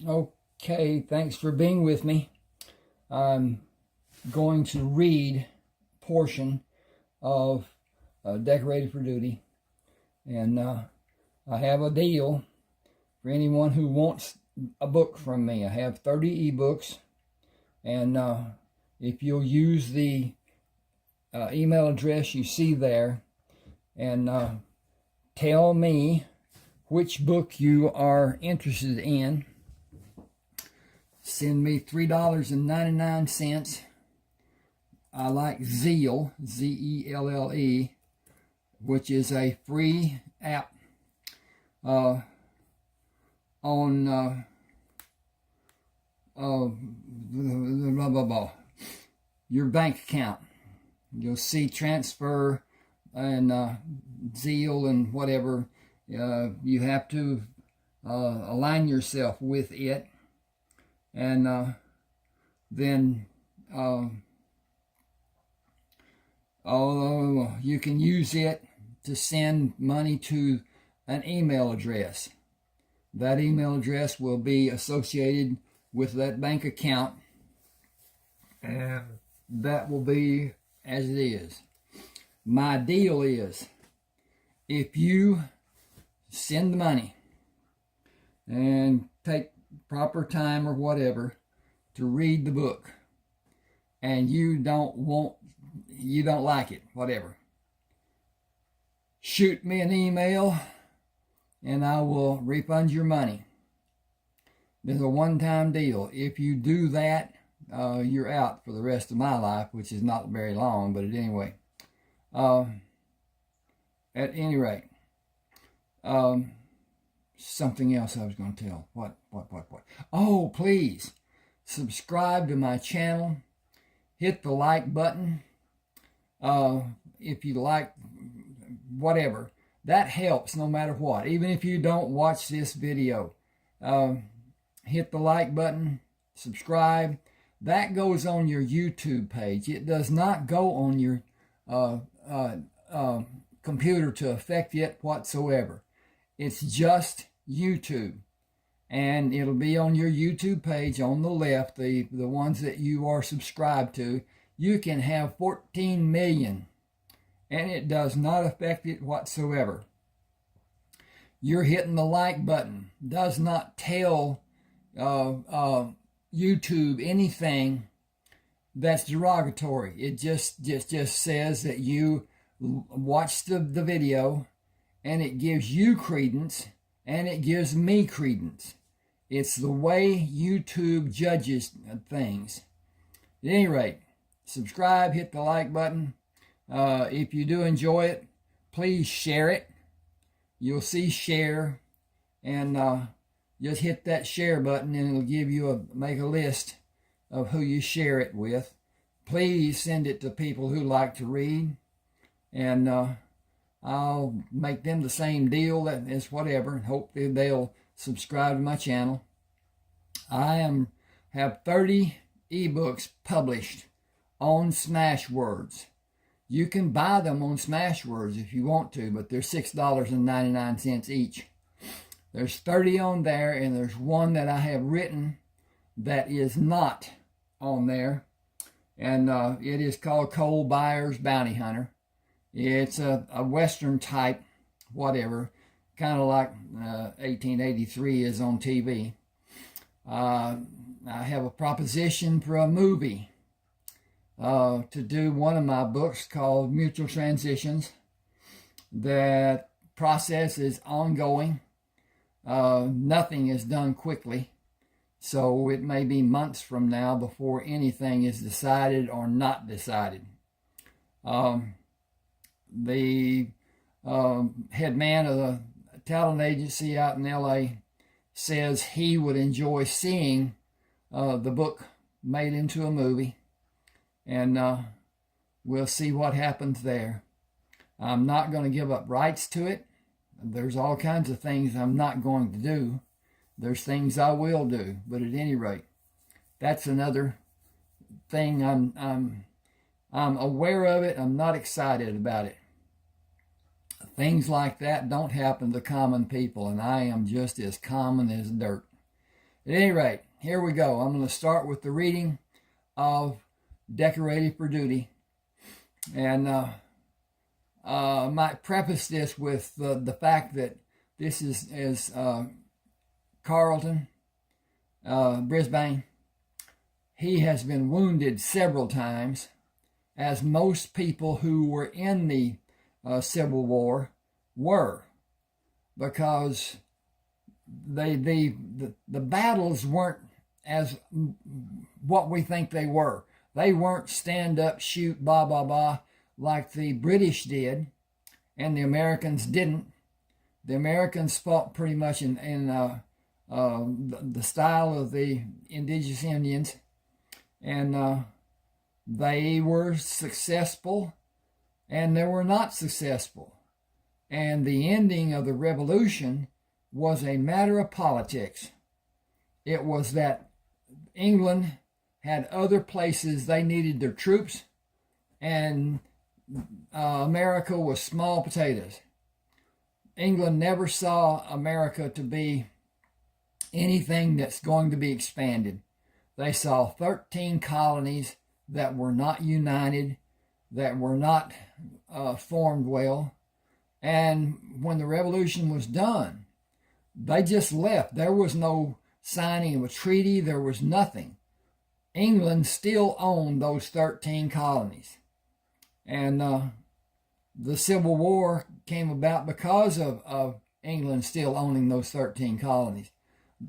Okay, thanks for being with me. I'm going to read a portion of Decorated for Duty, and I have a deal for anyone who wants a book from me. I have 30 ebooks, and if you'll use the email address you see there and tell me which book you are interested in, send me $3.99. I like Zeal, Z-E-L-L-E, which is a free app on your bank account. You'll see transfer and Zeal and whatever. You have to align yourself with it, and then you can use it to send money to an email address. That email address will be associated with that bank account, and that will be as it is. My deal is, if you send the money and take proper time or whatever to read the book, and you don't like it, whatever, shoot me an email and I will refund your money. There's a one-time deal. If you do that, you're out for the rest of my life, which is not very long, but anyway. At any rate, something else I was going to tell. What? Oh, please subscribe to my channel. Hit the like button. If you like whatever, that helps no matter what. Even if you don't watch this video, hit the like button, subscribe. That goes on your YouTube page. It does not go on your computer to affect it whatsoever. It's just YouTube, and it'll be on your YouTube page on the left, the ones that you are subscribed to. You can have 14 million, and it does not affect it whatsoever. You're hitting the like button does not tell YouTube anything that's derogatory. It just says that you watched the video, and it gives you credence, and it gives me credence. It's the way YouTube judges things. At any rate, subscribe, hit the like button. If you do enjoy it, please share it. You'll see share, and just hit that share button, and it'll give you make a list of who you share it with. Please send it to people who like to read, and I'll make them the same deal as whatever. Hope they'll subscribe to my channel. I have 30 ebooks published on Smashwords. You can buy them on Smashwords if you want to, but they're $6.99 each. There's 30 on there, and there's one that I have written that is not on there, and it is called Coal Buyer's Bounty Hunter. It's a Western type, whatever, kind of like 1883 is on TV. I have a proposition for a movie to do one of my books called Mutual Transitions. That process is ongoing. Nothing is done quickly, so it may be months from now before anything is decided or not decided. The head man of the talent agency out in LA says he would enjoy seeing the book made into a movie, and we'll see what happens there. I'm not going to give up rights to it. There's all kinds of things I'm not going to do. There's things I will do, but at any rate, that's another thing. I'm aware of it. I'm not excited about it. Things like that don't happen to common people, and I am just as common as dirt. At any rate, here we go. I'm going to start with the reading of Decorated for Duty. And I might preface this with the fact that this is Carlton, Brisbane. He has been wounded several times, as most people who were in the Civil War were, because the battles weren't as what we think they were. They weren't stand up, shoot, blah, blah, blah, like the British did, and the Americans didn't. The Americans fought pretty much in the style of the indigenous Indians, and they were successful and they were not successful. And the ending of the revolution was a matter of politics. It was that England had other places they needed their troops, and America was small potatoes. England never saw America to be anything that's going to be expanded. They saw 13 colonies that were not united, that were not formed well. And when the revolution was done, they just left. There was no signing of a treaty. There was nothing. England still owned those 13 colonies. And the Civil War came about because of England still owning those 13 colonies.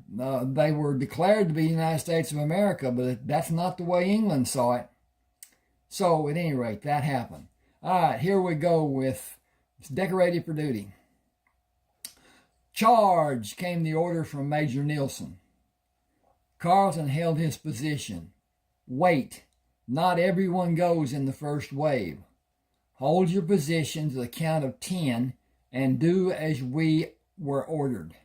They were declared to be the United States of America, but that's not the way England saw it. So, at any rate, that happened. All right, here we go with Decorated for Duty. Charge, came the order from Major Nielsen. Carlton held his position. Wait, not everyone goes in the first wave. Hold your position to the count of 10 and do as we were ordered.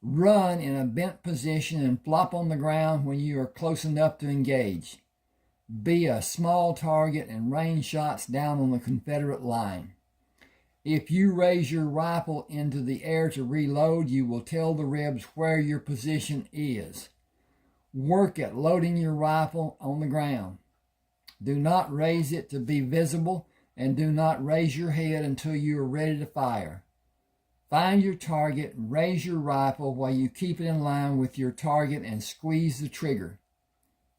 Run in a bent position and flop on the ground when you are close enough to engage. Be a small target and rain shots down on the Confederate line. If you raise your rifle into the air to reload, you will tell the Rebs where your position is. Work at loading your rifle on the ground. Do not raise it to be visible, and do not raise your head until you are ready to fire. Find your target and raise your rifle while you keep it in line with your target and squeeze the trigger.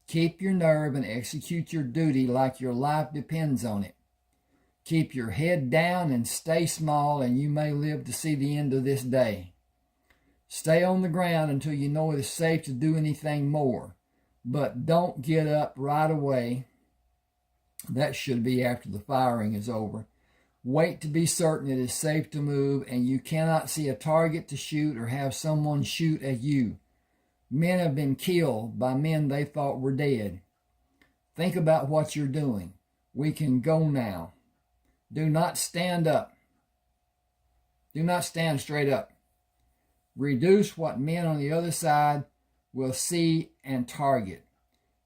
Keep your nerve and execute your duty like your life depends on it. Keep your head down and stay small, and you may live to see the end of this day. Stay on the ground until you know it is safe to do anything more, but don't get up right away. That should be after the firing is over. Wait to be certain it is safe to move, and you cannot see a target to shoot or have someone shoot at you. Men have been killed by men they thought were dead. Think about what you're doing. We can go now. Do not stand up. Do not stand straight up. Reduce what men on the other side will see and target.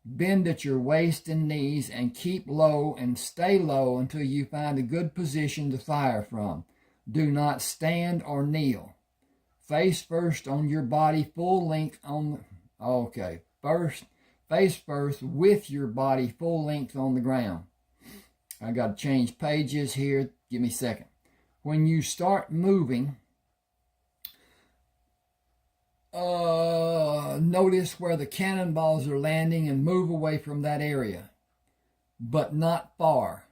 Bend at your waist and knees and keep low and stay low until you find a good position to fire from. Do not stand or kneel. Face first on your body, full length on the... Face first with your body full length on the ground. I got to change pages here. Give me a second. When you start moving, notice where the cannonballs are landing and move away from that area, but not far.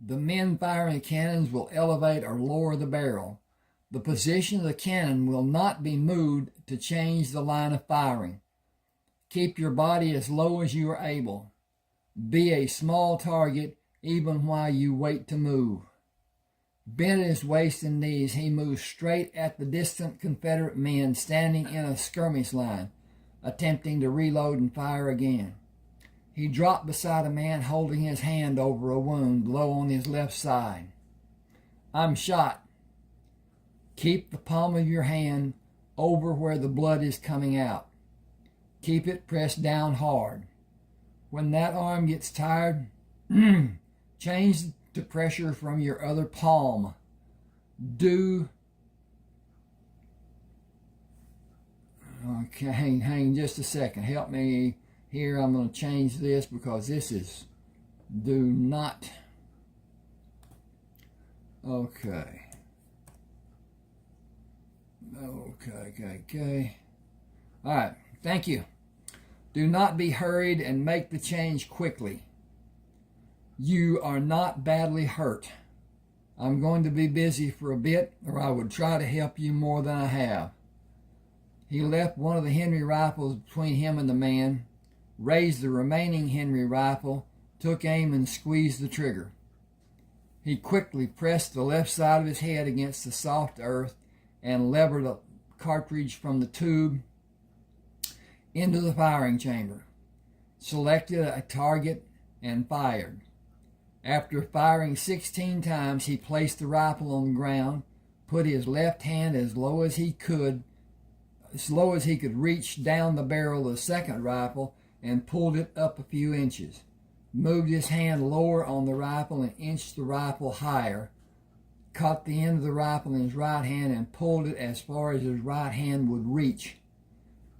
The men firing the cannons will elevate or lower the barrel. The position of the cannon will not be moved to change the line of firing. Keep your body as low as you are able. Be a small target even while you wait to move. Bent at his waist and knees, he moves straight at the distant Confederate men standing in a skirmish line, attempting to reload and fire again. He dropped beside a man holding his hand over a wound low on his left side. I'm shot. Keep the palm of your hand over where the blood is coming out. Keep it pressed down hard. When that arm gets tired, change to pressure from your other palm. Okay, hang just a second. Help me here. I'm going to change this because this is do not. Okay. Okay. All right. Thank you. Do not be hurried and make the change quickly. You are not badly hurt. I'm going to be busy for a bit, or I would try to help you more than I have. He left one of the Henry rifles between him and the man, raised the remaining Henry rifle, took aim and squeezed the trigger. He quickly pressed the left side of his head against the soft earth and levered a cartridge from the tube into the firing chamber, selected a target, and fired. After firing 16 times, he placed the rifle on the ground, put his left hand as low as he could reach down the barrel of the second rifle, and pulled it up a few inches. Moved his hand lower on the rifle and inched the rifle higher, caught the end of the rifle in his right hand and pulled it as far as his right hand would reach.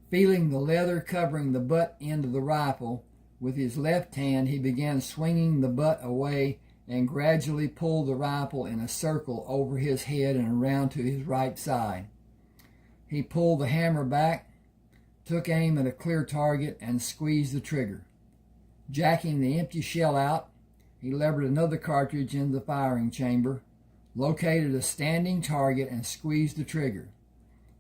Feeling the leather covering the butt end of the rifle, with his left hand he began swinging the butt away and gradually pulled the rifle in a circle over his head and around to his right side. He pulled the hammer back, took aim at a clear target, and squeezed the trigger. Jacking the empty shell out, he levered another cartridge into the firing chamber, located a standing target, and squeezed the trigger.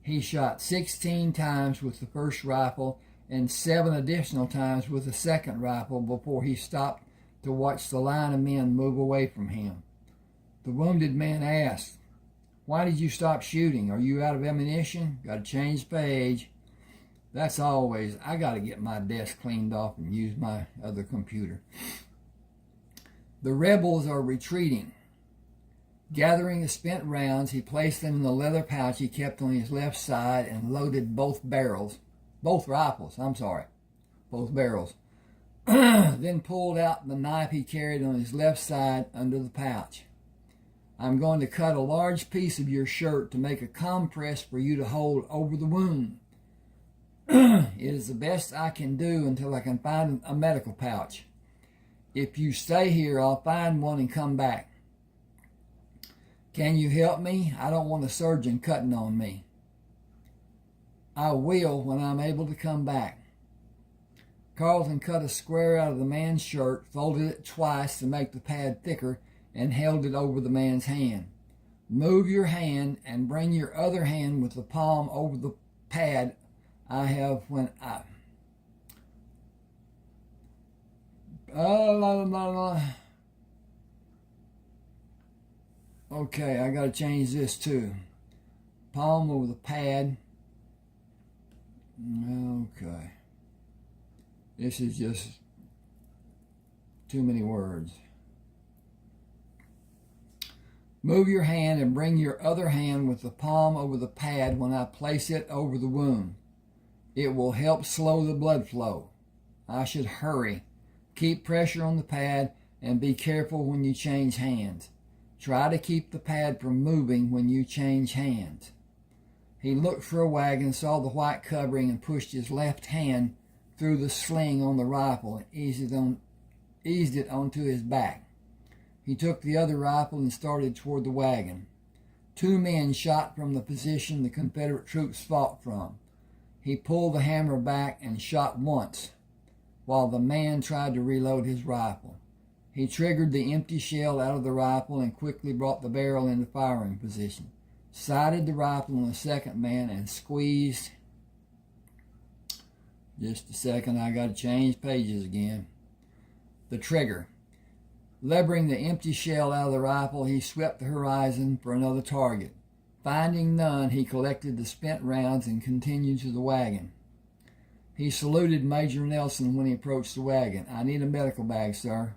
He shot 16 times with the first rifle and 7 additional times with the second rifle before he stopped to watch the line of men move away from him. The wounded man asked, "Why did you stop shooting? Are you out of ammunition? Got to change page." That's always, I got to get my desk cleaned off and use my other computer. The rebels are retreating. Gathering the spent rounds, he placed them in the leather pouch he kept on his left side and loaded both barrels. Both barrels. Then pulled out the knife he carried on his left side under the pouch. "I'm going to cut a large piece of your shirt to make a compress for you to hold over the wound. It is the best I can do until I can find a medical pouch. If you stay here, I'll find one and come back. Can you help me? I don't want a surgeon cutting on me." "I will when I'm able to come back." Carlton cut a square out of the man's shirt, folded it twice to make the pad thicker, and held it over the man's hand. "Move your hand and bring your other hand with the palm over the pad I have when I..." Okay, I got to change this too. Palm over the pad. Okay. This is just too many words. "Move your hand and bring your other hand with the palm over the pad when I place it over the wound. It will help slow the blood flow. I should hurry. Keep pressure on the pad and be careful when you change hands. Try to keep the pad from moving when you change hands." He looked for a wagon, saw the white covering, and pushed his left hand through the sling on the rifle and eased it onto his back. He took the other rifle and started toward the wagon. 2 men shot from the position the Confederate troops fought from. He pulled the hammer back and shot once, while the man tried to reload his rifle. He triggered the empty shell out of the rifle and quickly brought the barrel into firing position, sighted the rifle on the second man, and squeezed. Just a second, I got to change pages again. The trigger. Levering the empty shell out of the rifle, he swept the horizon for another target. Finding none, he collected the spent rounds and continued to the wagon. He saluted Major Nelson when he approached the wagon. "I need a medical bag, sir."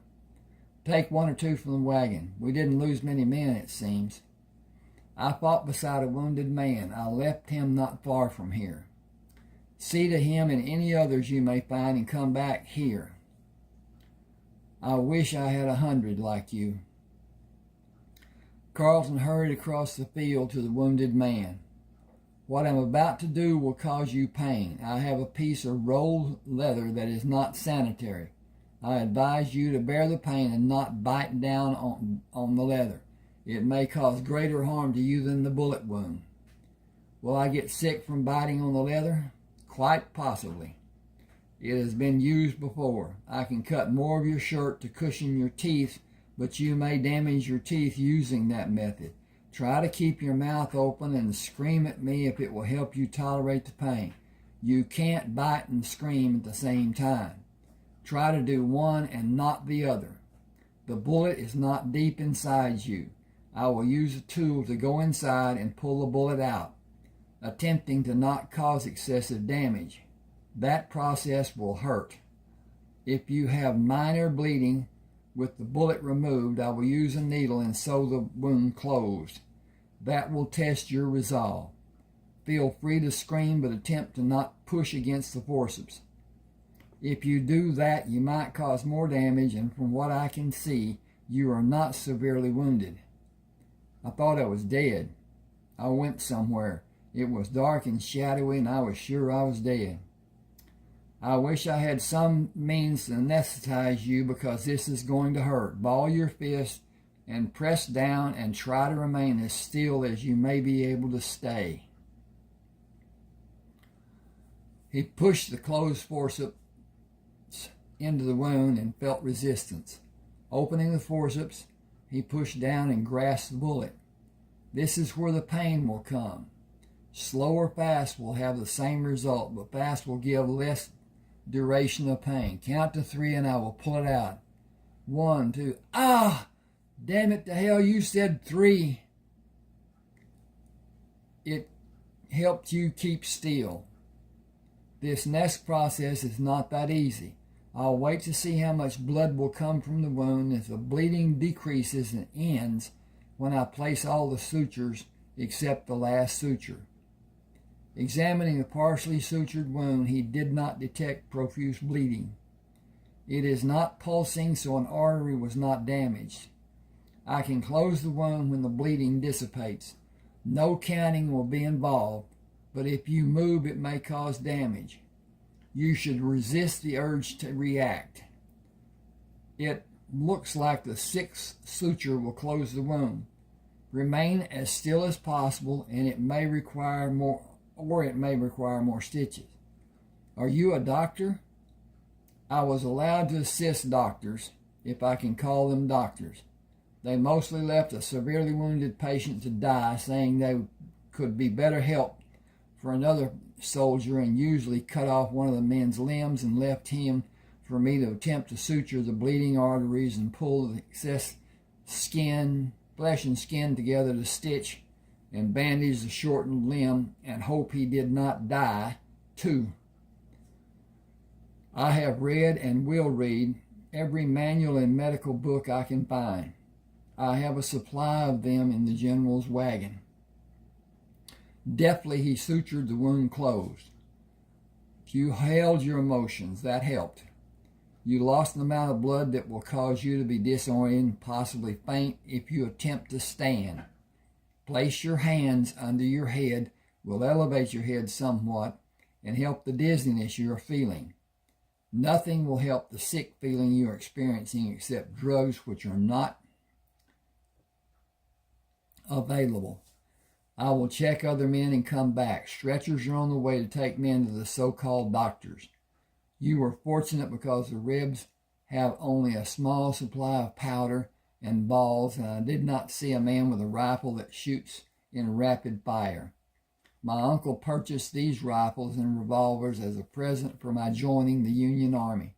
"Take 1 or 2 from the wagon. We didn't lose many men, it seems." "I fought beside a wounded man. I left him not far from here. See to him and any others you may find and come back here. I wish I had 100 like you." Carlton hurried across the field to the wounded man. What I'm about to do will cause you pain. I have a piece of rolled leather that is not sanitary. I advise you to bear the pain and not bite down on the leather. It may cause greater harm to you than the bullet wound. Will I get sick from biting on the leather? Quite possibly. It has been used before. I can cut more of your shirt to cushion your teeth, but you may damage your teeth using that method. Try to keep your mouth open and scream at me if it will help you tolerate the pain. You can't bite and scream at the same time. Try to do one and not the other. The bullet is not deep inside you. I will use a tool to go inside and pull the bullet out, attempting to not cause excessive damage. That process will hurt. If you have minor bleeding with the bullet removed, I will use a needle and sew the wound closed. That will test your resolve. Feel free to scream, but attempt to not push against the forceps. If you do that, you might cause more damage, and from what I can see, you are not severely wounded. I thought I was dead. I went somewhere. It was dark and shadowy, and I was sure I was dead. I wish I had some means to anesthetize you, because this is going to hurt. Ball your fist and press down and try to remain as still as you may be able to stay. He pushed the closed forceps into the wound and felt resistance. Opening the forceps, he pushed down and grasped the bullet. This is where the pain will come. Slow or fast will have the same result, but fast will give less duration of pain. Count to 3 and I will pull it out. 1, 2, ah! Damn it to hell, you said 3. It helped you keep still. This next process is not that easy. I'll wait to see how much blood will come from the wound. If the bleeding decreases and ends when I place all the sutures except the last suture. Examining the partially sutured wound, he did not detect profuse bleeding. It is not pulsing, so an artery was not damaged. I can close the wound when the bleeding dissipates. No counting will be involved, but if you move, it may cause damage. You should resist the urge to react. It looks like the 6th suture will close the wound. Remain as still as possible, and it may require more stitches. Are you a doctor? I was allowed to assist doctors, if I can call them doctors. They mostly left a severely wounded patient to die, saying they could be better helped for another soldier, and usually cut off one of the men's limbs and left him for me to attempt to suture the bleeding arteries and pull the excess flesh and skin together to stitch and bandage the shortened limb and hope he did not die too. I have read and will read every manual and medical book I can find. I have a supply of them in the general's wagon. Deftly he sutured the wound closed. You held your emotions. That helped. You lost an amount of blood that will cause you to be disoriented, possibly faint if you attempt to stand. Place your hands under your head will elevate your head somewhat and help the dizziness you are feeling. Nothing will help the sick feeling you are experiencing except drugs, which are not available. I will check other men and come back. Stretchers are on the way to take men to the so-called doctors. You were fortunate because the ribs have only a small supply of powder and balls, and I did not see a man with a rifle that shoots in rapid fire. My uncle purchased these rifles and revolvers as a present for my joining the Union Army.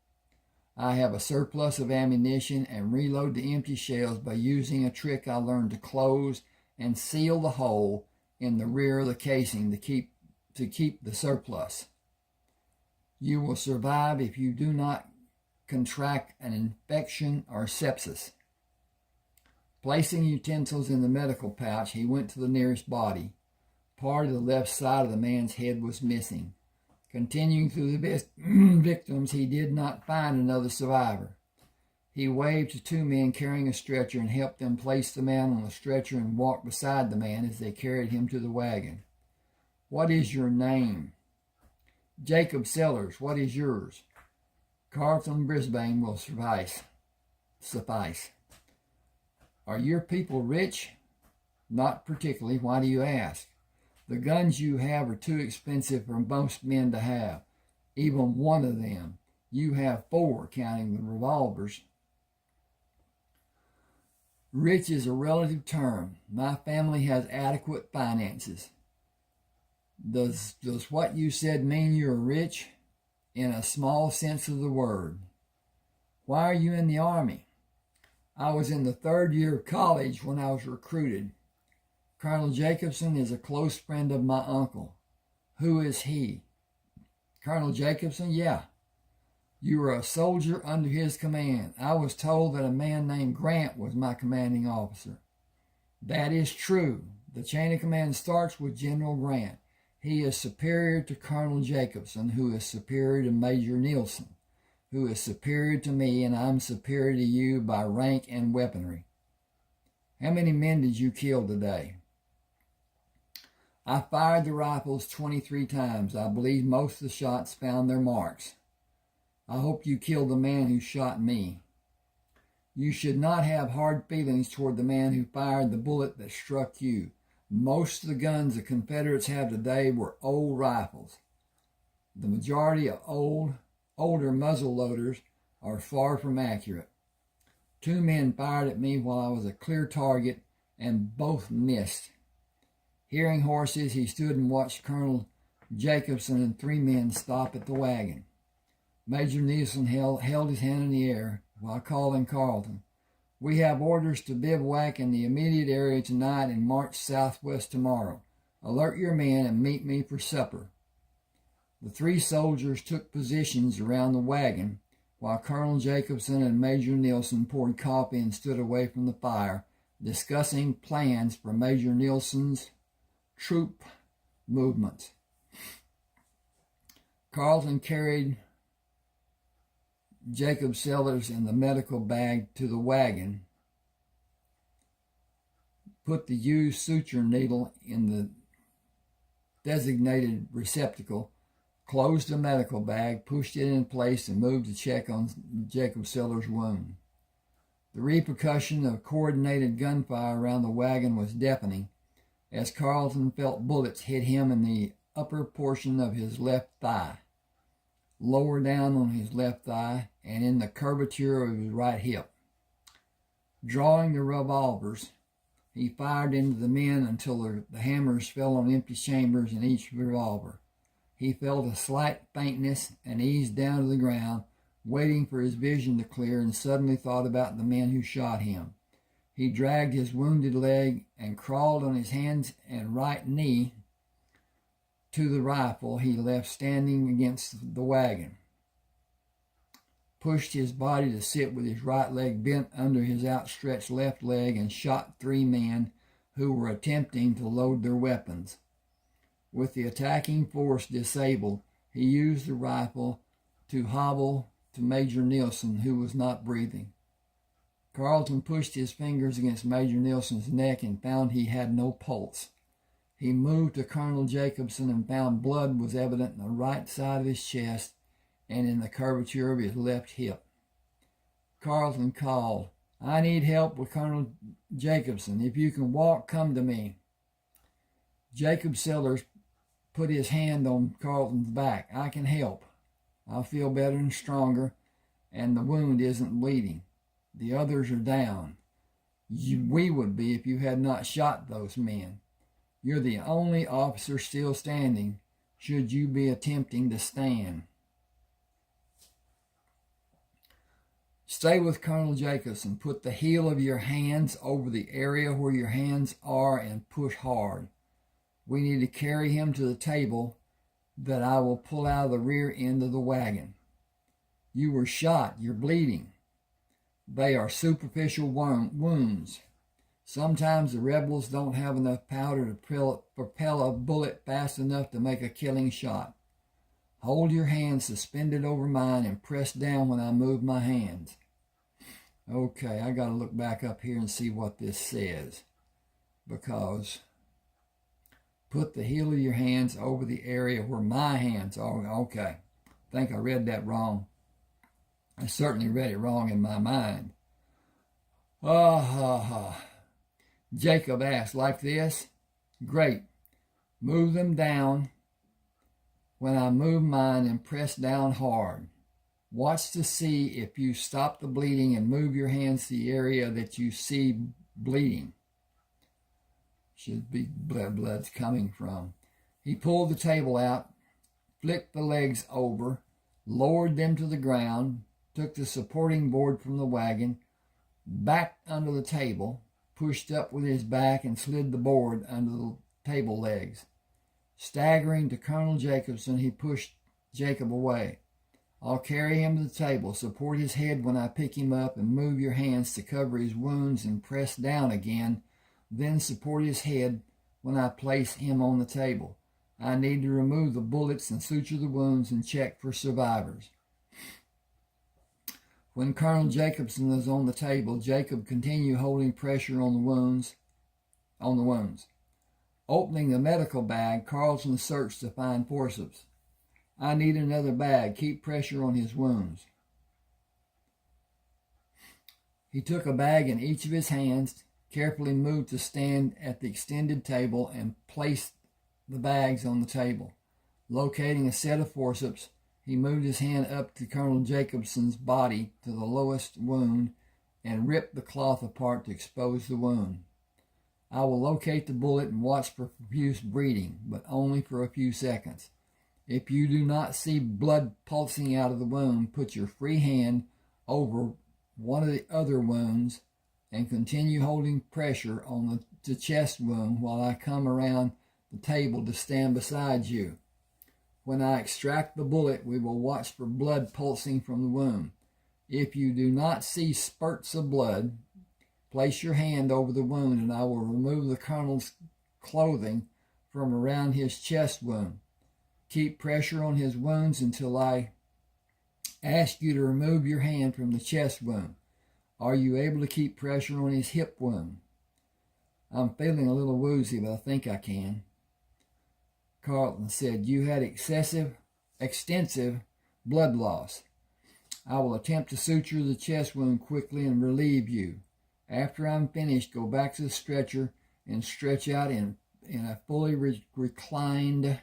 I have a surplus of ammunition and reload the empty shells by using a trick I learned to close and seal the hole in the rear of the casing to keep the surplus. You will survive if you do not contract an infection or sepsis. Placing utensils in the medical pouch, he went to the nearest body. Part of the left side of the man's head was missing. Continuing through the victims, he did not find another survivor. He waved to 2 men carrying a stretcher and helped them place the man on the stretcher and walked beside the man as they carried him to the wagon. What is your name? Jacob Sellers, what is yours? Carlton, Brisbane will suffice. Are your people rich? Not particularly. Why do you ask? The guns you have are too expensive for most men to have. Even one of them. You have 4, counting the revolvers. Rich is a relative term. My family has adequate finances. Does what you said mean you're rich? In a small sense of the word. Why are you in the Army? I was in the 3rd year of college when I was recruited. Colonel Jacobson is a close friend of my uncle. Who is he? Colonel Jacobson? Yeah. You were a soldier under his command. I was told that a man named Grant was my commanding officer. That is true. The chain of command starts with General Grant. He is superior to Colonel Jacobson, who is superior to Major Nielsen, who is superior to me, and I'm superior to you by rank and weaponry. How many men did you kill today? I fired the rifles 23 times. I believe most of the shots found their marks. I hope you killed the man who shot me. You should not have hard feelings toward the man who fired the bullet that struck you. Most of the guns the Confederates have today were old rifles. The majority of older muzzle loaders are far from accurate. 2 men fired at me while I was a clear target, and both missed. Hearing horses, he stood and watched Colonel Jacobson and 3 men stop at the wagon. Major Nielsen held his hand in the air while calling Carlton. We have orders to bivouac in the immediate area tonight and march southwest tomorrow. Alert your men and meet me for supper. The 3 soldiers took positions around the wagon while Colonel Jacobson and Major Nielsen poured coffee and stood away from the fire, discussing plans for Major Nielsen's troop movements. Carlton carried Jacob Sellers in the medical bag to the wagon, put the used suture needle in the designated receptacle, closed the medical bag, pushed it in place, and moved to check on Jacob Sellers' wound. The repercussion of coordinated gunfire around the wagon was deafening, as Carlton felt bullets hit him in the upper portion of his left thigh, lower down on his left thigh, and in the curvature of his right hip. Drawing the revolvers, he fired into the men until the hammers fell on empty chambers in each revolver. He felt a slight faintness and eased down to the ground, waiting for his vision to clear, and suddenly thought about the men who shot him. He dragged his wounded leg and crawled on his hands and right knee to the rifle he left standing against the wagon, pushed his body to sit with his right leg bent under his outstretched left leg, and shot 3 men who were attempting to load their weapons. With the attacking force disabled, he used the rifle to hobble to Major Nielsen, who was not breathing. Carlton pushed his fingers against Major Nielsen's neck and found he had no pulse. He moved to Colonel Jacobson and found blood was evident in the right side of his chest and in the curvature of his left hip. Carlton called, I need help with Colonel Jacobson. If you can walk, come to me. Jacob Sellers put his hand on Carlton's back. I can help. I feel better and stronger, and the wound isn't bleeding. The others are down. We would be if you had not shot those men. You're the only officer still standing, should you be attempting to stand. Stay with Colonel Jacobson. Put the heel of your hands over the area where your hands are and push hard. We need to carry him to the table that I will pull out of the rear end of the wagon. You were shot. You're bleeding. They are superficial wounds. Sometimes the rebels don't have enough powder to propel a bullet fast enough to make a killing shot. Hold your hands suspended over mine and press down when I move my hands. Okay, I got to look back up here and see what this says, because Put the heel of your hands over the area where my hands are. Okay. I think I read that wrong. I certainly read it wrong in my mind. Jacob asked, like this? Great. Move them down when I move mine and press down hard. Watch to see if you stop the bleeding and move your hands to the area that you see bleeding. Should be blood's coming from. He pulled the table out, flicked the legs over, lowered them to the ground, took the supporting board from the wagon, backed under the table, pushed up with his back and slid the board under the table legs. Staggering to Colonel Jacobson, he pushed Jacob away. I'll carry him to the table, support his head when I pick him up, and move your hands to cover his wounds and press down again. Then support his head when I place him on the table. I need to remove the bullets and suture the wounds and check for survivors. When Colonel Jacobson was on the table, Jacob continued holding pressure on the wounds. Opening the medical bag, Carlson searched to find forceps. I need another bag. Keep pressure on his wounds. He took a bag in each of his hands, carefully moved to stand at the extended table, and placed the bags on the table. Locating a set of forceps, he moved his hand up to Colonel Jacobson's body to the lowest wound and ripped the cloth apart to expose the wound. I will locate the bullet and watch for profuse bleeding, but only for a few seconds. If you do not see blood pulsing out of the wound, put your free hand over one of the other wounds and continue holding pressure on the chest wound while I come around the table to stand beside you. When I extract the bullet, we will watch for blood pulsing from the wound. If you do not see spurts of blood, place your hand over the wound and I will remove the colonel's clothing from around his chest wound. Keep pressure on his wounds until I ask you to remove your hand from the chest wound. Are you able to keep pressure on his hip wound? I'm feeling a little woozy, but I think I can. Carlton said, you had extensive blood loss. I will attempt to suture the chest wound quickly and relieve you. After I'm finished, go back to the stretcher and stretch out in a fully reclined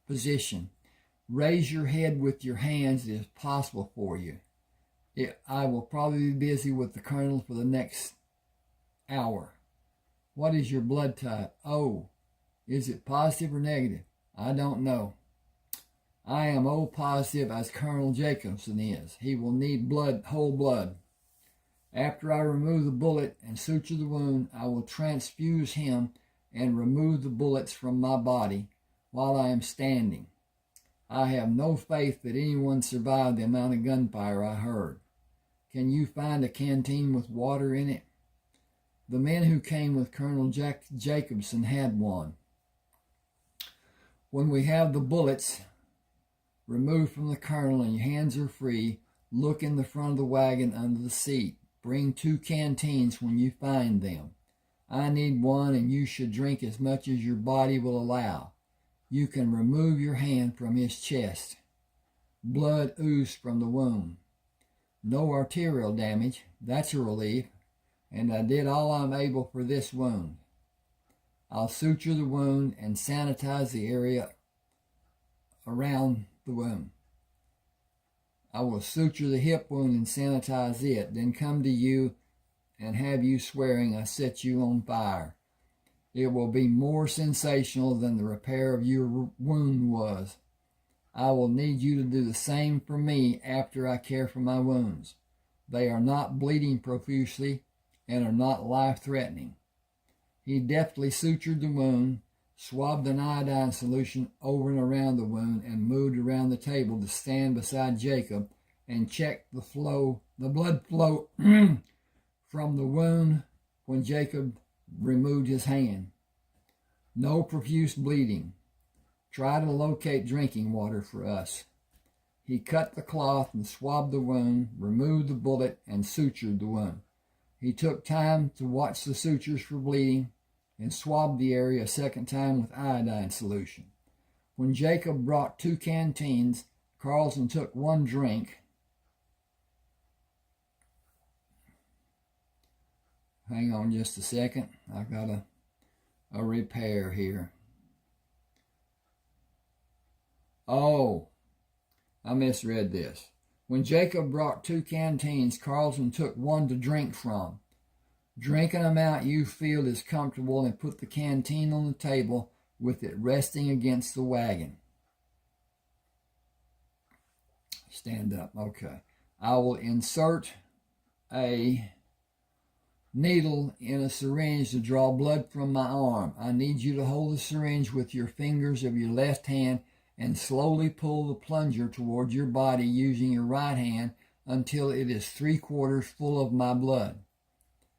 position. Raise your head with your hands if possible for you. I will probably be busy with the colonel for the next hour. What is your blood type? O. Is it positive or negative? I don't know. I am O positive as Colonel Jacobson is. He will need blood, whole blood. After I remove the bullet and suture the wound, I will transfuse him and remove the bullets from my body while I am standing. I have no faith that anyone survived the amount of gunfire I heard. Can you find a canteen with water in it? The men who came with Colonel Jacobson had one. When we have the bullets removed from the colonel and your hands are free, look in the front of the wagon under the seat. Bring 2 canteens when you find them. I need one, and you should drink as much as your body will allow. You can remove your hand from his chest. Blood oozed from the wound. No arterial damage. That's a relief. And I did all I'm able for this wound. I'll suture the wound and sanitize the area around the wound. I will suture the hip wound and sanitize it, then come to you and have you swearing I set you on fire. It will be more sensational than the repair of your wound was. I will need you to do the same for me after I care for my wounds. They are not bleeding profusely and are not life-threatening. He deftly sutured the wound, swabbed an iodine solution over and around the wound, and moved around the table to stand beside Jacob and check the blood flow from the wound when Jacob removed his hand. No profuse bleeding. Try to locate drinking water for us. He cut the cloth and swabbed the wound, removed the bullet, and sutured the wound. He took time to watch the sutures for bleeding, and swabbed the area a second time with iodine solution. When Jacob brought 2 canteens, Carlson took 1 drink. Hang on just a second. I've got a repair here. Oh, I misread this. When Jacob brought 2 canteens, Carlson took 1 to drink from. Drink an amount you feel is comfortable and put the canteen on the table with it resting against the wagon. Stand up. Okay. I will insert a needle in a syringe to draw blood from my arm. I need you to hold the syringe with your fingers of your left hand and slowly pull the plunger toward your body using your right hand until it is 3/4 full of my blood.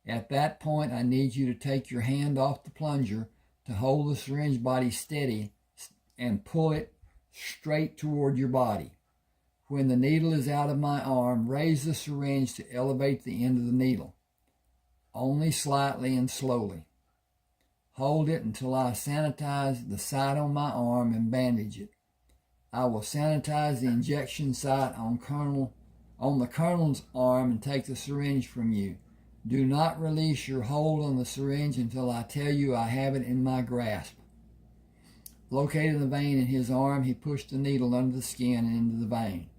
At that point, I need you to take your hand off the plunger to hold the syringe body steady and pull it straight toward your body. When the needle is out of my arm, raise the syringe to elevate the end of the needle, only slightly and slowly. Hold it until I sanitize the site on my arm and bandage it. I will sanitize the injection site on the colonel's arm and take the syringe from you. Do not release your hold on the syringe until I tell you I have it in my grasp. Locating the vein in his arm, he pushed the needle under the skin and into the vein.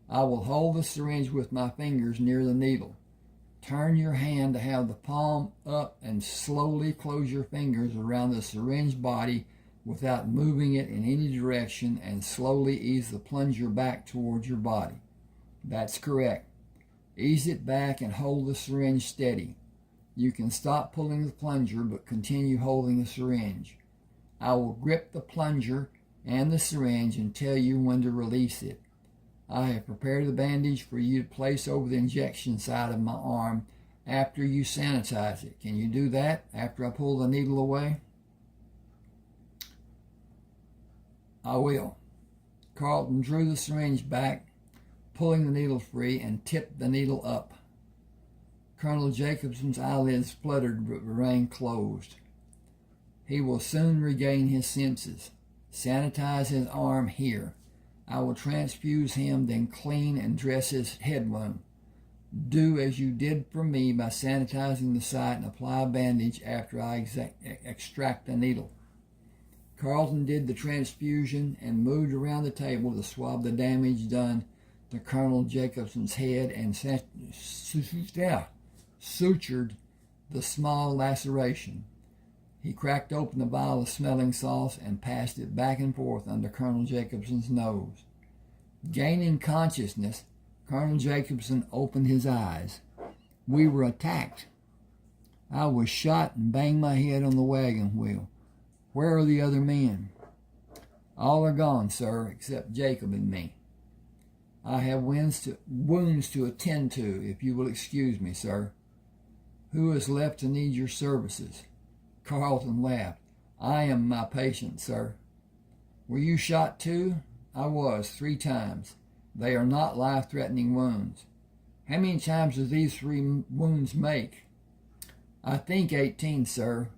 I will hold the syringe with my fingers near the needle. Turn your hand to have the palm up and slowly close your fingers around the syringe body without moving it in any direction and slowly ease the plunger back towards your body. That's correct. Ease it back and hold the syringe steady. You can stop pulling the plunger but continue holding the syringe. I will grip the plunger and the syringe and tell you when to release it. I have prepared the bandage for you to place over the injection site of my arm after you sanitize it. Can you do that after I pull the needle away? I will. Carlton drew the syringe back, pulling the needle free, and tipped the needle up. Colonel Jacobson's eyelids fluttered but remained closed. He will soon regain his senses. Sanitize his arm here. I will transfuse him, then clean and dress his head wound. Do as you did for me by sanitizing the site and apply a bandage after I extract the needle. Carlton did the transfusion and moved around the table to swab the damage done to Colonel Jacobson's head and sutured the small laceration. He cracked open the vial of smelling salts and passed it back and forth under Colonel Jacobson's nose. Gaining consciousness, Colonel Jacobson opened his eyes. We were attacked. I was shot and banged my head on the wagon wheel. Where are the other men? All are gone, sir, except Jacob and me. I have wounds to attend to, if you will excuse me, sir. Who is left to need your services? Carlton laughed. I am my patient, sir. Were you shot too? I was, 3 times. They are not life-threatening wounds. How many times do these 3 wounds make? I think 18, sir.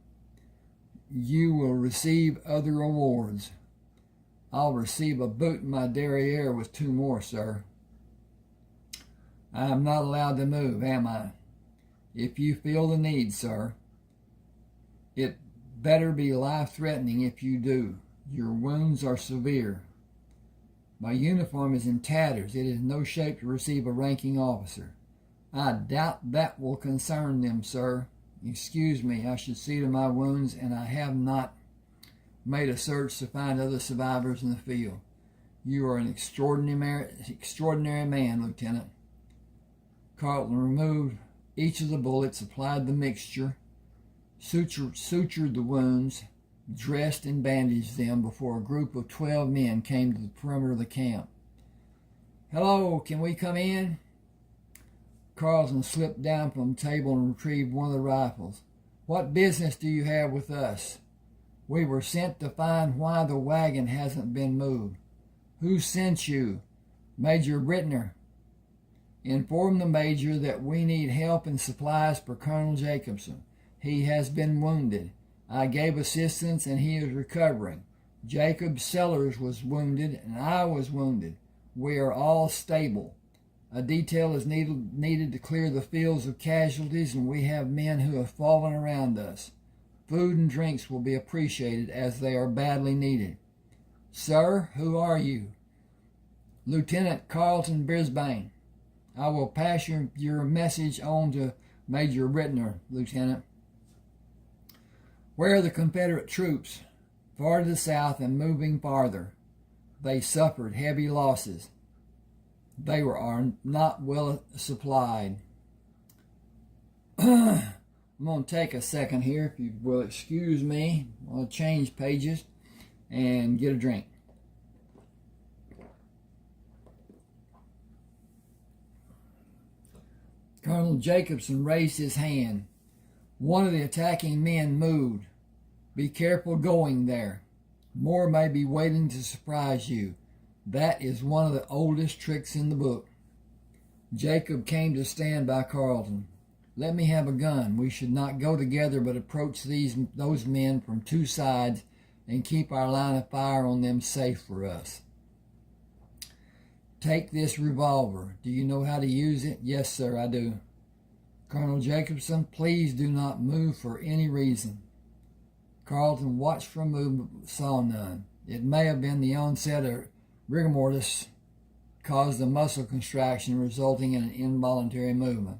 You will receive other awards. I'll receive a boot in my derriere with 2 more, sir. I am not allowed to move, am I? If you feel the need, sir. It better be life-threatening if you do. Your wounds are severe. My uniform is in tatters. It is in no shape to receive a ranking officer. I doubt that will concern them, sir. Excuse me, I should see to my wounds, and I have not made a search to find other survivors in the field. You are an extraordinary man, Lieutenant. Carlton removed each of the bullets, applied the mixture, sutured the wounds, dressed and bandaged them before a group of 12 men came to the perimeter of the camp. Hello, can we come in? Carlton slipped down from the table and retrieved one of the rifles. What business do you have with us? We were sent to find why the wagon hasn't been moved. Who sent you? Major Brittner. Inform the Major that we need help and supplies for Colonel Jacobson. He has been wounded. I gave assistance and he is recovering. Jacob Sellers was wounded and I was wounded. We are all stable. A detail is needed to clear the fields of casualties, and we have men who have fallen around us. Food and drinks will be appreciated as they are badly needed. Sir, who are you? Lieutenant Carlton Brisbane. I will pass your message on to Major Rittner, Lieutenant. Where are the Confederate troops? Far to the south and moving farther. They suffered heavy losses. They are not well supplied. I'm going to take a second here, if you will excuse me. I'll change pages and get a drink. Colonel Jacobson raised his hand. One of the attacking men moved. Be careful going there. More may be waiting to surprise you. That is one of the oldest tricks in the book. Jacob came to stand by Carlton. Let me have a gun. We should not go together, but approach those men from two sides and keep our line of fire on them safe for us. Take this revolver. Do you know how to use it? Yes, sir, I do. Colonel Jacobson, please do not move for any reason. Carlton watched for a movement, but saw none. It may have been the onset of rigor mortis caused a muscle contraction resulting in an involuntary movement.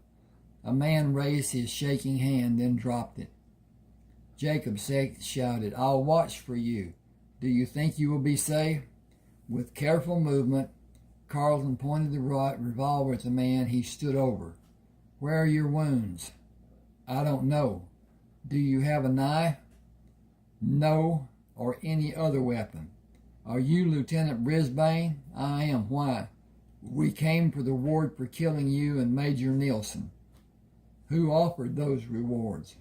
A man raised his shaking hand, then dropped it. Jacob shouted, I'll watch for you. Do you think you will be safe? With careful movement, Carlton pointed the revolver at the man he stood over. Where are your wounds? I don't know. Do you have a knife? No, or any other weapon. Are you Lieutenant Brisbane? I am. Why? We came for the reward for killing you and Major Nielsen. Who offered those rewards?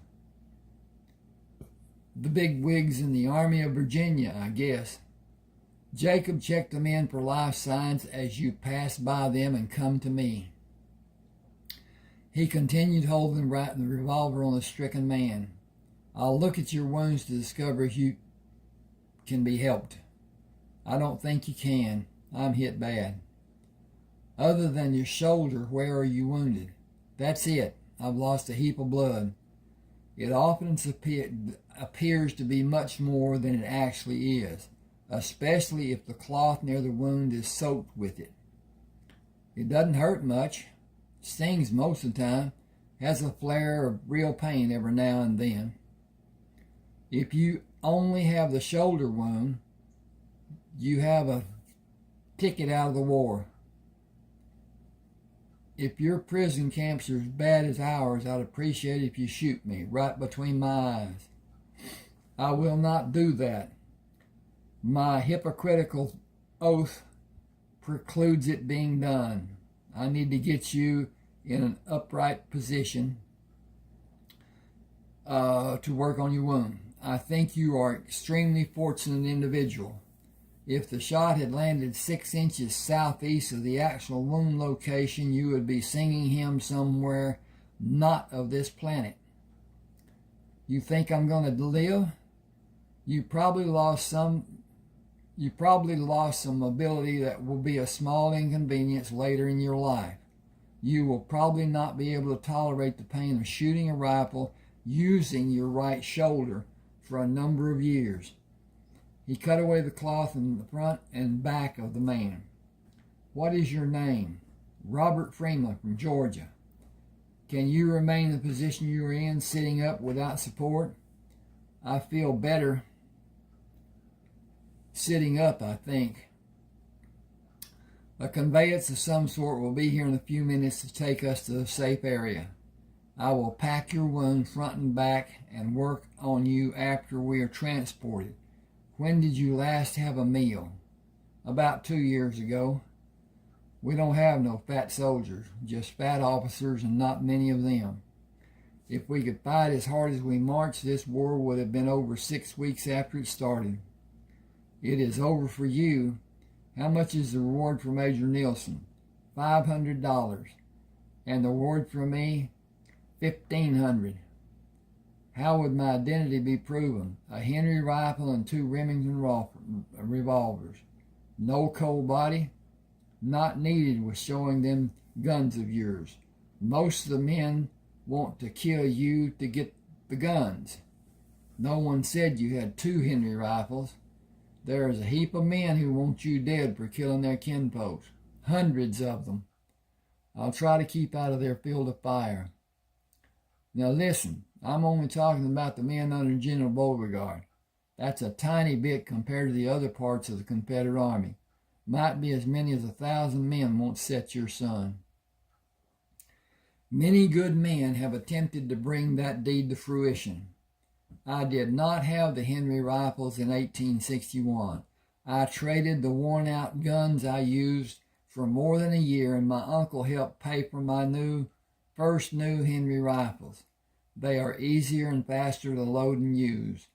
The big wigs in the Army of Virginia, I guess. Jacob, check them in for life signs as you pass by them and come to me. He continued holding the revolver on the stricken man. I'll look at your wounds to discover if you can be helped. I don't think you can. I'm hit bad. Other than your shoulder, where are you wounded? That's it. I've lost a heap of blood. It often appears to be much more than it actually is, especially if the cloth near the wound is soaked with it. It doesn't hurt much. Stings most of the time. Has a flare of real pain every now and then. If you only have the shoulder wound, you have a ticket out of the war. If your prison camps are as bad as ours, I'd appreciate it if you shoot me right between my eyes. I will not do that. My hypocritical oath precludes it being done. I need to get you in an upright position to work on your wound. I think you are an extremely fortunate individual. If the shot had landed 6 inches southeast of the actual wound location, you would be singing hymns somewhere not of this planet. You think I'm going to live? You probably lost some mobility that will be a small inconvenience later in your life. You will probably not be able to tolerate the pain of shooting a rifle using your right shoulder for a number of years. He cut away the cloth in the front and back of the man. What is your name? Robert Freeman from Georgia. Can you remain in the position you are in, sitting up without support? I feel better sitting up, I think. A conveyance of some sort will be here in a few minutes to take us to a safe area. I will pack your wound front and back and work on you after we are transported. When did you last have a meal? About 2 years ago. We don't have no fat soldiers, just fat officers, and not many of them. If we could fight as hard as we march, this war would have been over 6 weeks after it started. It is over for you. How much is the reward for Major Nielsen? $500. And the reward for me? $1,500. How would my identity be proven? A Henry rifle and 2 Remington revolvers. No cold body? Not needed with showing them guns of yours. Most of the men want to kill you to get the guns. No one said you had 2 Henry rifles. There is a heap of men who want you dead for killing their kinfolks. Hundreds of them. I'll try to keep out of their field of fire. Now listen, I'm only talking about the men under General Beauregard. That's a tiny bit compared to the other parts of the Confederate Army. Might be as many as 1,000 men won't set your sun. Many good men have attempted to bring that deed to fruition. I did not have the Henry rifles in 1861. I traded the worn-out guns I used for more than a year, and my uncle helped pay for my first new Henry rifles. They are easier and faster to load and use.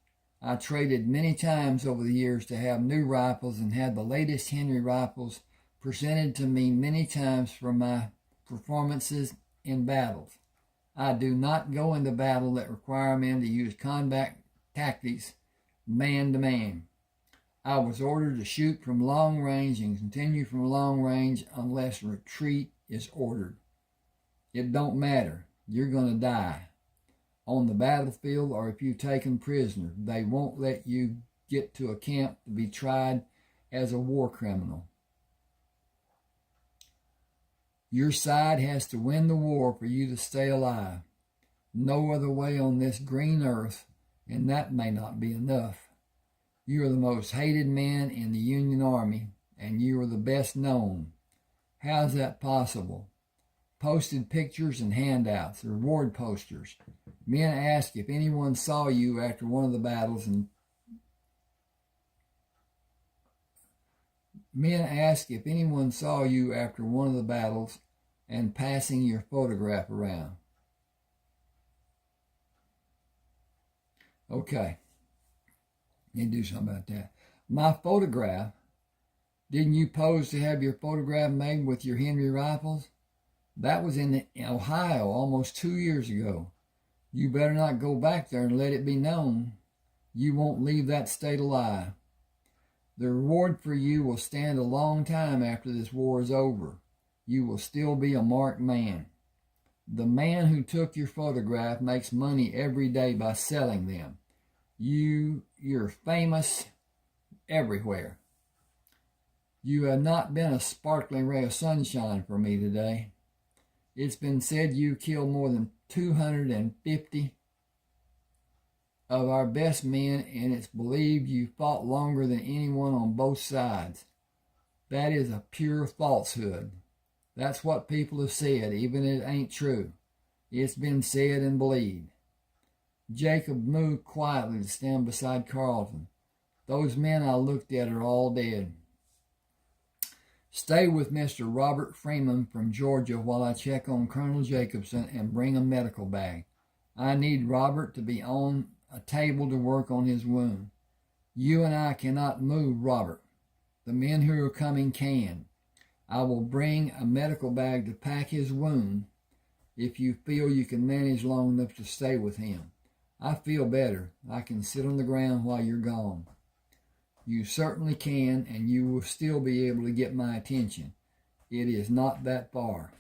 I traded many times over the years to have new rifles and had the latest Henry rifles presented to me many times for my performances in battles. I do not go into battle that require men to use combat tactics man to man. I was ordered to shoot from long range and continue from long range unless retreat is ordered. It don't matter. You're going to die. On the battlefield, or if you're taken prisoner, they won't let you get to a camp to be tried as a war criminal. Your side has to win the war for you to stay alive. No other way on this green earth, and that may not be enough. You are the most hated man in the Union Army, and you are the best known. How's that possible? Posted pictures and handouts, reward posters. Men ask if anyone saw you after one of the battles and passing your photograph around. Okay. Need to do something about that. My photograph. Didn't you pose to have your photograph made with your Henry rifles? That was in Ohio almost 2 years ago. You better not go back there and let it be known. You won't leave that state alive. The reward for you will stand a long time after this war is over. You will still be a marked man. The man who took your photograph makes money every day by selling them. You're famous everywhere. You have not been a sparkling ray of sunshine for me today. It's been said you killed more than 250 of our best men, and it's believed you fought longer than anyone on both sides. That is a pure falsehood. That's what people have said, even if it ain't true. It's been said and believed. Jacob moved quietly to stand beside Carlton. Those men I looked at are all dead. Stay with Mr. Robert Freeman from Georgia while I check on Colonel Jacobson and bring a medical bag. I need Robert to be on a table to work on his wound. You and I cannot move Robert. The men who are coming can. I will bring a medical bag to pack his wound if you feel you can manage long enough to stay with him. I feel better. I can sit on the ground while you're gone. You certainly can, and you will still be able to get my attention. It is not that far.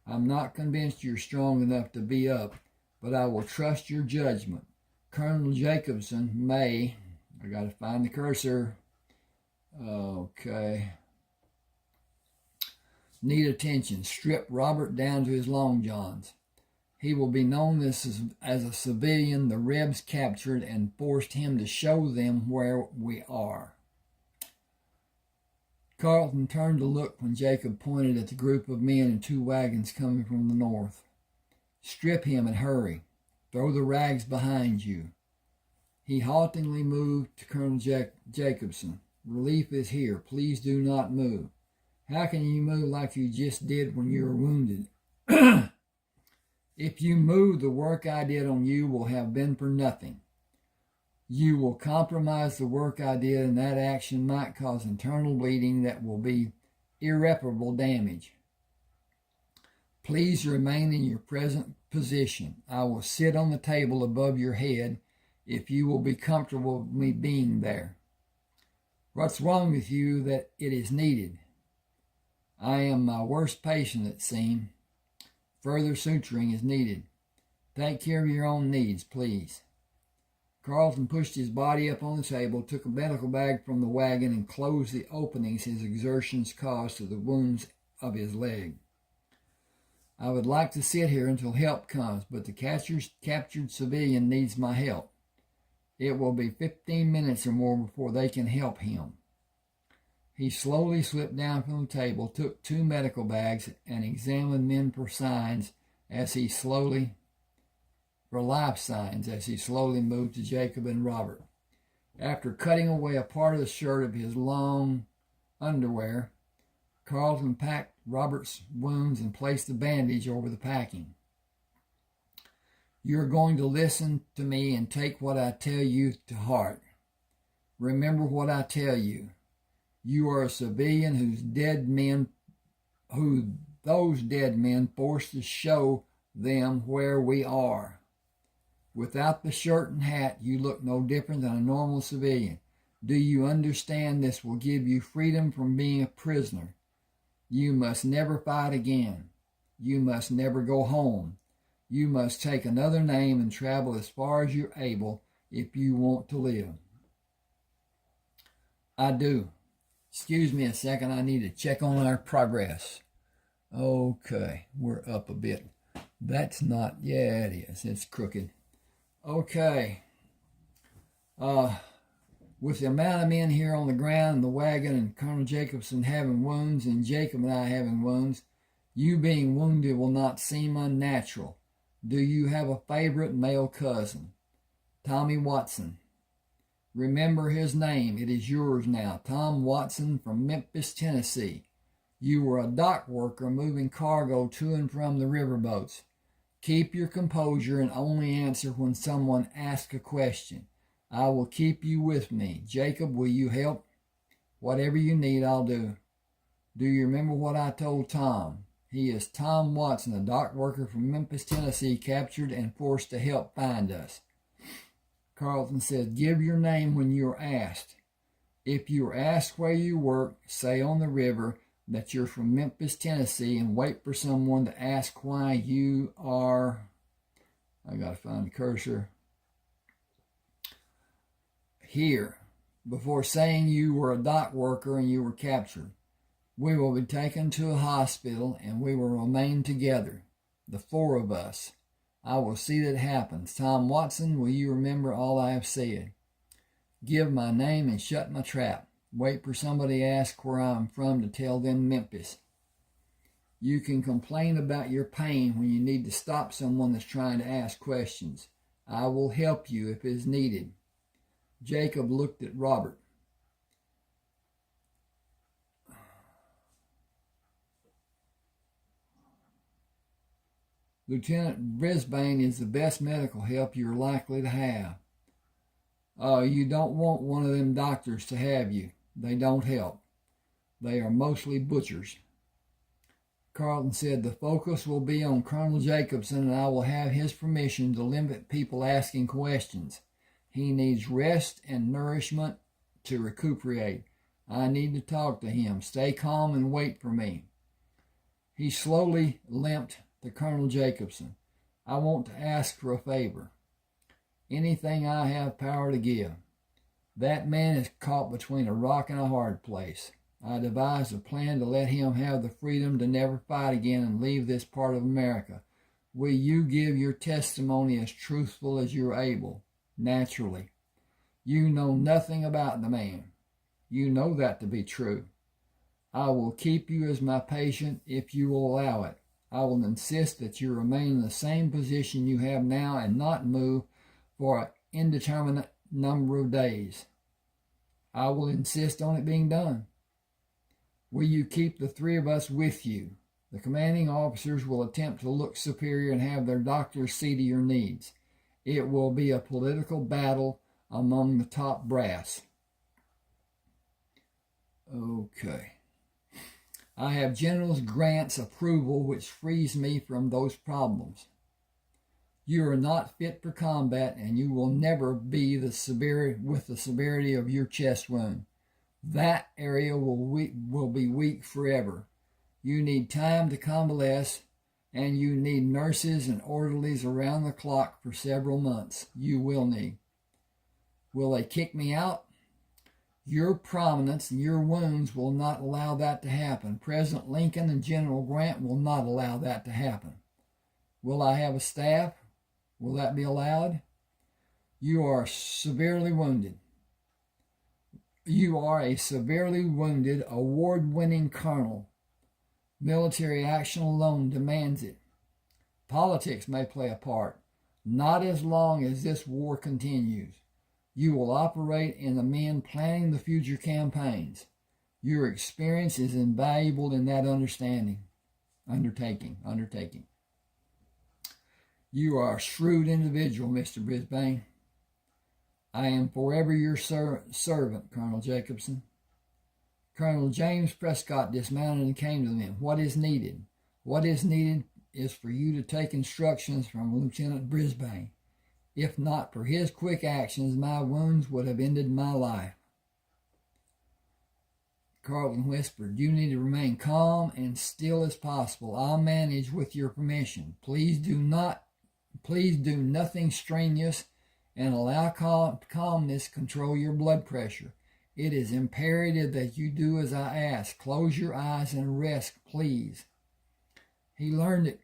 I'm not convinced you're strong enough to be up, but I will trust your judgment. Colonel Jacobson may, I got to find the cursor. Okay. Need attention. Strip Robert down to his long johns. He will be known as a civilian the Rebs captured and forced him to show them where we are. Carlton turned to look when Jacob pointed at the group of men in 2 wagons coming from the north. Strip him and hurry. Throw the rags behind you. He haltingly moved to Colonel Jacobson. Relief is here. Please do not move. How can you move like you just did when you were wounded? If you move, the work I did on you will have been for nothing. You will compromise the work I did, and that action might cause internal bleeding that will be irreparable damage. Please remain in your present position. I will sit on the table above your head if you will be comfortable with me being there. What's wrong with you that it is needed? I am my worst patient, it seems. Further suturing is needed. Take care of your own needs, please. Carlton pushed his body up on the table, took a medical bag from the wagon, and closed the openings his exertions caused to the wounds of his leg. I would like to sit here until help comes, but the captured civilian needs my help. It will be 15 minutes or more before they can help him. He slowly slipped down from the table, took 2 medical bags, and examined them for life signs as he slowly moved to Jacob and Robert. After cutting away a part of the shirt of his long underwear, Carlton packed Robert's wounds and placed the bandage over the packing. You're going to listen to me and take what I tell you to heart. Remember what I tell you. You are a civilian whose those dead men forced to show them where we are. Without the shirt and hat, you look no different than a normal civilian. Do you understand this will give you freedom from being a prisoner? You must never fight again. You must never go home. You must take another name and travel as far as you're able if you want to live. I do. Excuse me a second, I need to check on our progress. Okay, we're up a bit. That's not, yeah it is, it's crooked. Okay. With the amount of men here on the ground and the wagon and Colonel Jacobson having wounds and Jacob and I having wounds, you being wounded will not seem unnatural. Do you have a favorite male cousin? Tommy Watson. Remember his name. It is yours now. Tom Watson from Memphis, Tennessee. You were a dock worker moving cargo to and from the riverboats. Keep your composure and only answer when someone asks a question. I will keep you with me. Jacob, will you help? Whatever you need, I'll do. Do you remember what I told Tom? He is Tom Watson, a dock worker from Memphis, Tennessee, captured and forced to help find us. Carlton said, give your name when you are asked. If you are asked where you work, say on the river that you're from Memphis, Tennessee, and wait for someone to ask why you are... I got to find the cursor. Here, before saying you were a dock worker and you were captured. We will be taken to a hospital and we will remain together, the 4 of us. I will see that happens. Tom Watson, will you remember all I have said? Give my name and shut my trap. Wait for somebody to ask where I'm from to tell them Memphis. You can complain about your pain when you need to stop someone that's trying to ask questions. I will help you if it is needed. Jacob looked at Robert. Lieutenant Brisbane is the best medical help you're likely to have. You don't want one of them doctors to have you. They don't help. They are mostly butchers. Carlton said the focus will be on Colonel Jacobson and I will have his permission to limit people asking questions. He needs rest and nourishment to recuperate. I need to talk to him. Stay calm and wait for me. He slowly limped to Colonel Jacobson. I want to ask for a favor. Anything I have power to give. That man is caught between a rock and a hard place. I devised a plan to let him have the freedom to never fight again and leave this part of America. Will you give your testimony as truthful as you're able? Naturally. You know nothing about the man. You know that to be true. I will keep you as my patient if you will allow it. I will insist that you remain in the same position you have now and not move for an indeterminate number of days. I will insist on it being done. Will you keep the 3 of us with you? The commanding officers will attempt to look superior and have their doctors see to your needs. It will be a political battle among the top brass. Okay. I have General Grant's approval, which frees me from those problems. You are not fit for combat, and you will never be with the severity of your chest wound. That area will be weak forever. You need time to convalesce, and you need nurses and orderlies around the clock for several months. You will need. Will they kick me out? Your prominence and your wounds will not allow that to happen. President Lincoln and General Grant will not allow that to happen. Will I have a staff? Will that be allowed? You are severely wounded. You are a severely wounded, award-winning colonel. Military action alone demands it. Politics may play a part, not as long as this war continues. You will operate in the men planning the future campaigns. Your experience is invaluable in that undertaking. You are a shrewd individual, Mr. Brisbane. I am forever your servant, Colonel Jacobson. Colonel James Prescott dismounted and came to them. What is needed? What is needed is for you to take instructions from Lieutenant Brisbane. If not for his quick actions, my wounds would have ended my life. Carlton whispered, you need to remain calm and still as possible. I'll manage with your permission. Please do nothing strenuous and allow calmness control your blood pressure. It is imperative that you do as I ask. Close your eyes and rest, please. He learned it.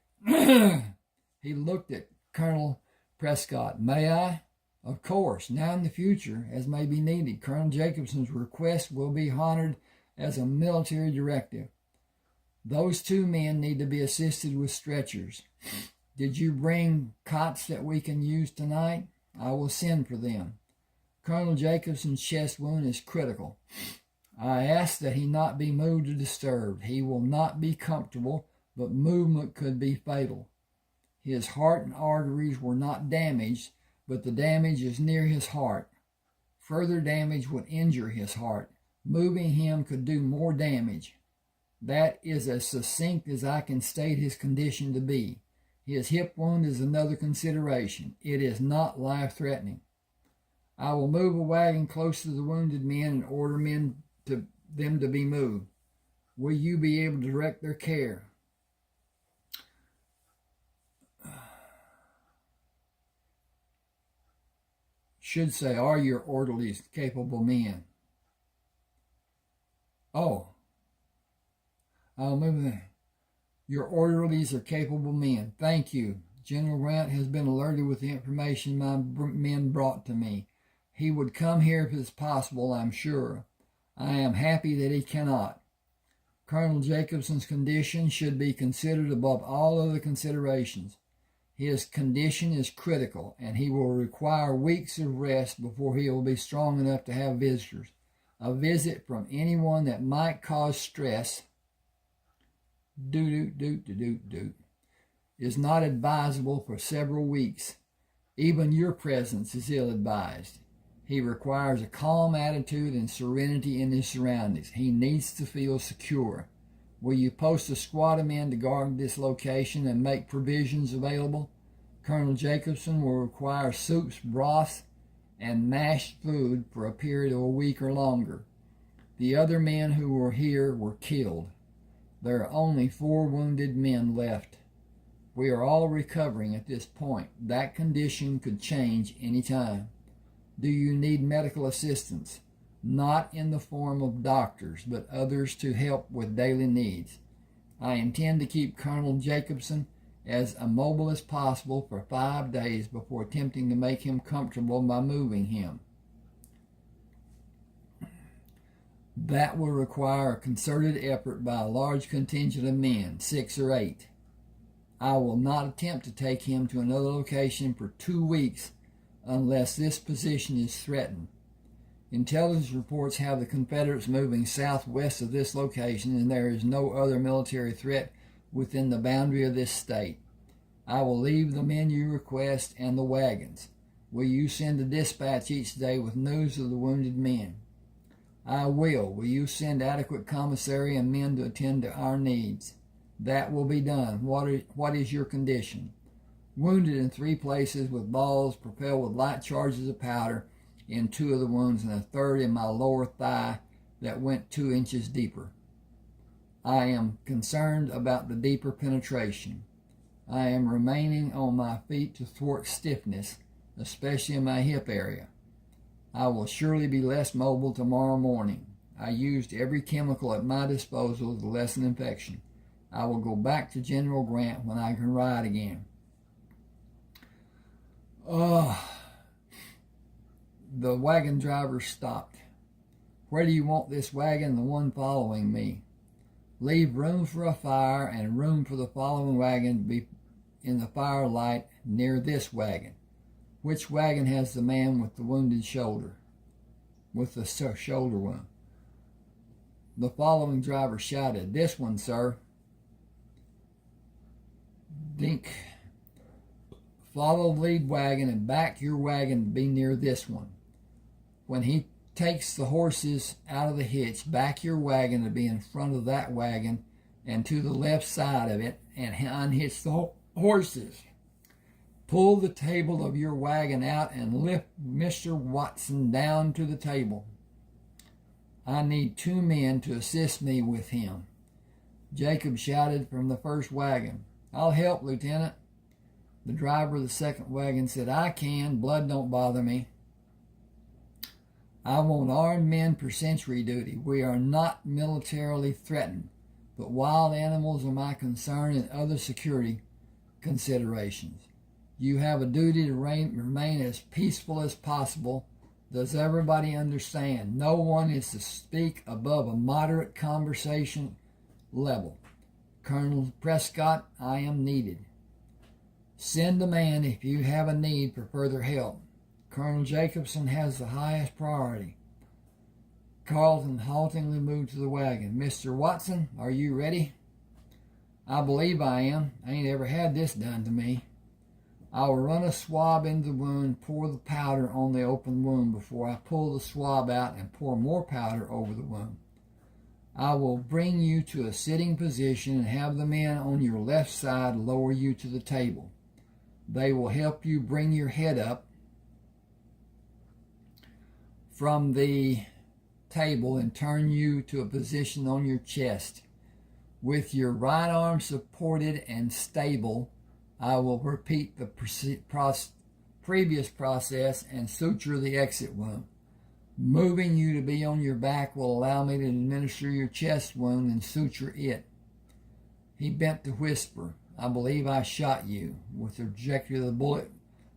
He looked at Colonel Prescott. May I? Of course. Now in the future, as may be needed, Colonel Jacobson's request will be honored as a military directive. Those two men need to be assisted with stretchers. Did you bring cots that we can use tonight? I will send for them. Colonel Jacobson's chest wound is critical. I ask that he not be moved or disturbed. He will not be comfortable, but movement could be fatal. His heart and arteries were not damaged, but the damage is near his heart. Further damage would injure his heart. Moving him could do more damage. That is as succinct as I can state his condition to be. His hip wound is another consideration. It is not life-threatening. I will move a wagon close to the wounded men and order them to be moved. Will you be able to direct their care? Should say, are your orderlies capable men? Oh, I'll move them. Your orderlies are capable men. Thank you. General Grant has been alerted with the information my men brought to me. He would come here if it's possible, I'm sure. I am happy that he cannot. Colonel Jacobson's condition should be considered above all other considerations. His condition is critical, and he will require weeks of rest before he will be strong enough to have visitors. A visit from anyone that might cause stress is not advisable for several weeks. Even your presence is ill-advised. He requires a calm attitude and serenity in his surroundings. He needs to feel secure. Will you post a squad of men to guard this location and make provisions available? Colonel Jacobson will require soups, broths, and mashed food for a period of a week or longer. The other men who were here were killed. There are only 4 wounded men left. We are all recovering at this point. That condition could change any time. Do you need medical assistance? Not in the form of doctors, but others to help with daily needs. I intend to keep Colonel Jacobson as immobile as possible for 5 days before attempting to make him comfortable by moving him. That will require a concerted effort by a large contingent of men, 6 or 8. I will not attempt to take him to another location for 2 weeks unless this position is threatened. Intelligence reports have the Confederates moving southwest of this location, and there is no other military threat within the boundary of this state. I will leave the men you request and the wagons. Will you send a dispatch each day with news of the wounded men? I will. Will you send adequate commissary and men to attend to our needs? That will be done. What is your condition? Wounded in 3 places with balls propelled with light charges of powder in 2 of the wounds and a 3rd in my lower thigh that went 2 inches deeper. I am concerned about the deeper penetration. I am remaining on my feet to thwart stiffness, especially in my hip area. I will surely be less mobile tomorrow morning. I used every chemical at my disposal to lessen infection. I will go back to General Grant when I can ride again. The wagon driver stopped. Where do you want this wagon, the one following me? Leave room for a fire and room for the following wagon to be in the firelight near this wagon. Which wagon has the man with the wounded shoulder? With the shoulder wound. The following driver shouted, "This one, sir." Dink. Follow the lead wagon and back your wagon to be near this one. When he takes the horses out of the hitch, back your wagon to be in front of that wagon and to the left side of it and unhitch the horses. Pull the table of your wagon out and lift Mr. Watson down to the table. I need 2 men to assist me with him. Jacob shouted from the first wagon. "I'll help, Lieutenant." The driver of the second wagon said, "I can. Blood don't bother me." "I want armed men for sentry duty. We are not militarily threatened, but wild animals are my concern and other security considerations. You have a duty to remain as peaceful as possible. Does everybody understand? No one is to speak above a moderate conversation level. Colonel Prescott, I am needed. Send a man if you have a need for further help. Colonel Jacobson has the highest priority." Carlton haltingly moved to the wagon. "Mr. Watson, are you ready?" "I believe I am. I ain't ever had this done to me." "I will run a swab into the wound, pour the powder on the open wound before I pull the swab out and pour more powder over the wound. I will bring you to a sitting position and have the men on your left side lower you to the table. They will help you bring your head up from the table and turn you to a position on your chest. With your right arm supported and stable, I will repeat the previous process and suture the exit wound. Moving you to be on your back will allow me to administer your chest wound and suture it." He bent to whisper, "I believe I shot you," with the trajectory of the bullet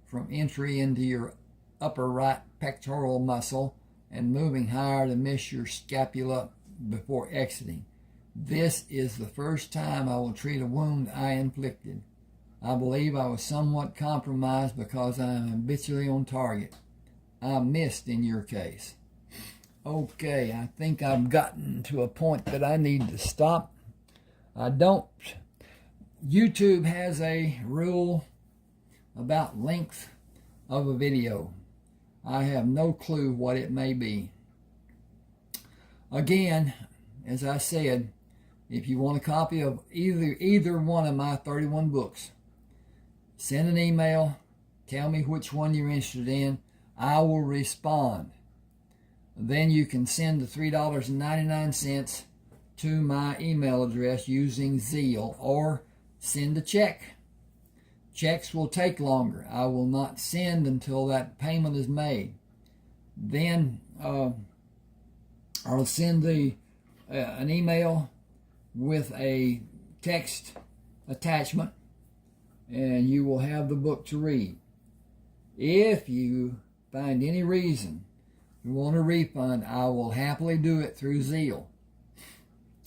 from entry into your upper right pectoral muscle and moving higher to miss your scapula before exiting. "This is the first time I will treat a wound I inflicted. I believe I was somewhat compromised because I am habitually on target. I missed in your case." Okay, I think I've gotten to a point that I need to stop. YouTube has a rule about length of a video. I have no clue what it may be. Again, as I said, if you want a copy of either one of my 31 books, send an email, tell me which one you're interested in. I will respond. Then you can send the $3.99 to my email address using Zelle or send a check. Checks will take longer. I will not send until that payment is made. Then I'll send an email with a text attachment, and you will have the book to read. If you find any reason you want a refund, I will happily do it through Zelle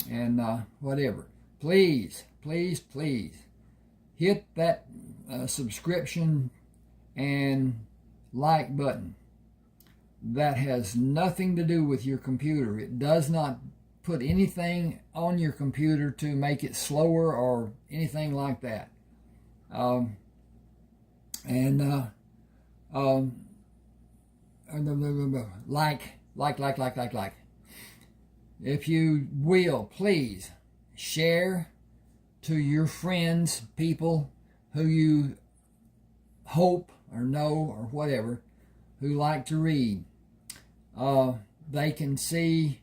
and whatever. Please, please, please hit that subscription and like button. That has nothing to do with your computer. It does not put anything on your computer to make it slower or anything like that. Like. if you will, please share to your friends, people who you hope or know or whatever, who like to read. They can see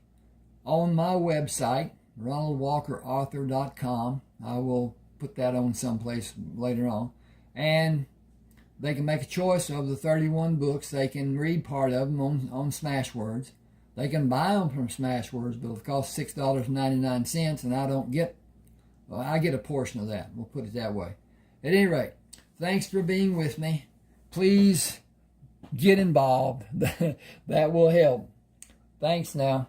on my website, ronaldwalkerauthor.com. I will put that on someplace later on. And they can make a choice of the 31 books. They can read part of them on Smashwords. They can buy them from Smashwords, but it costs $6.99, and I don't get, well, I get a portion of that. We'll put it that way. At any rate, thanks for being with me. Please get involved. That will help. Thanks now.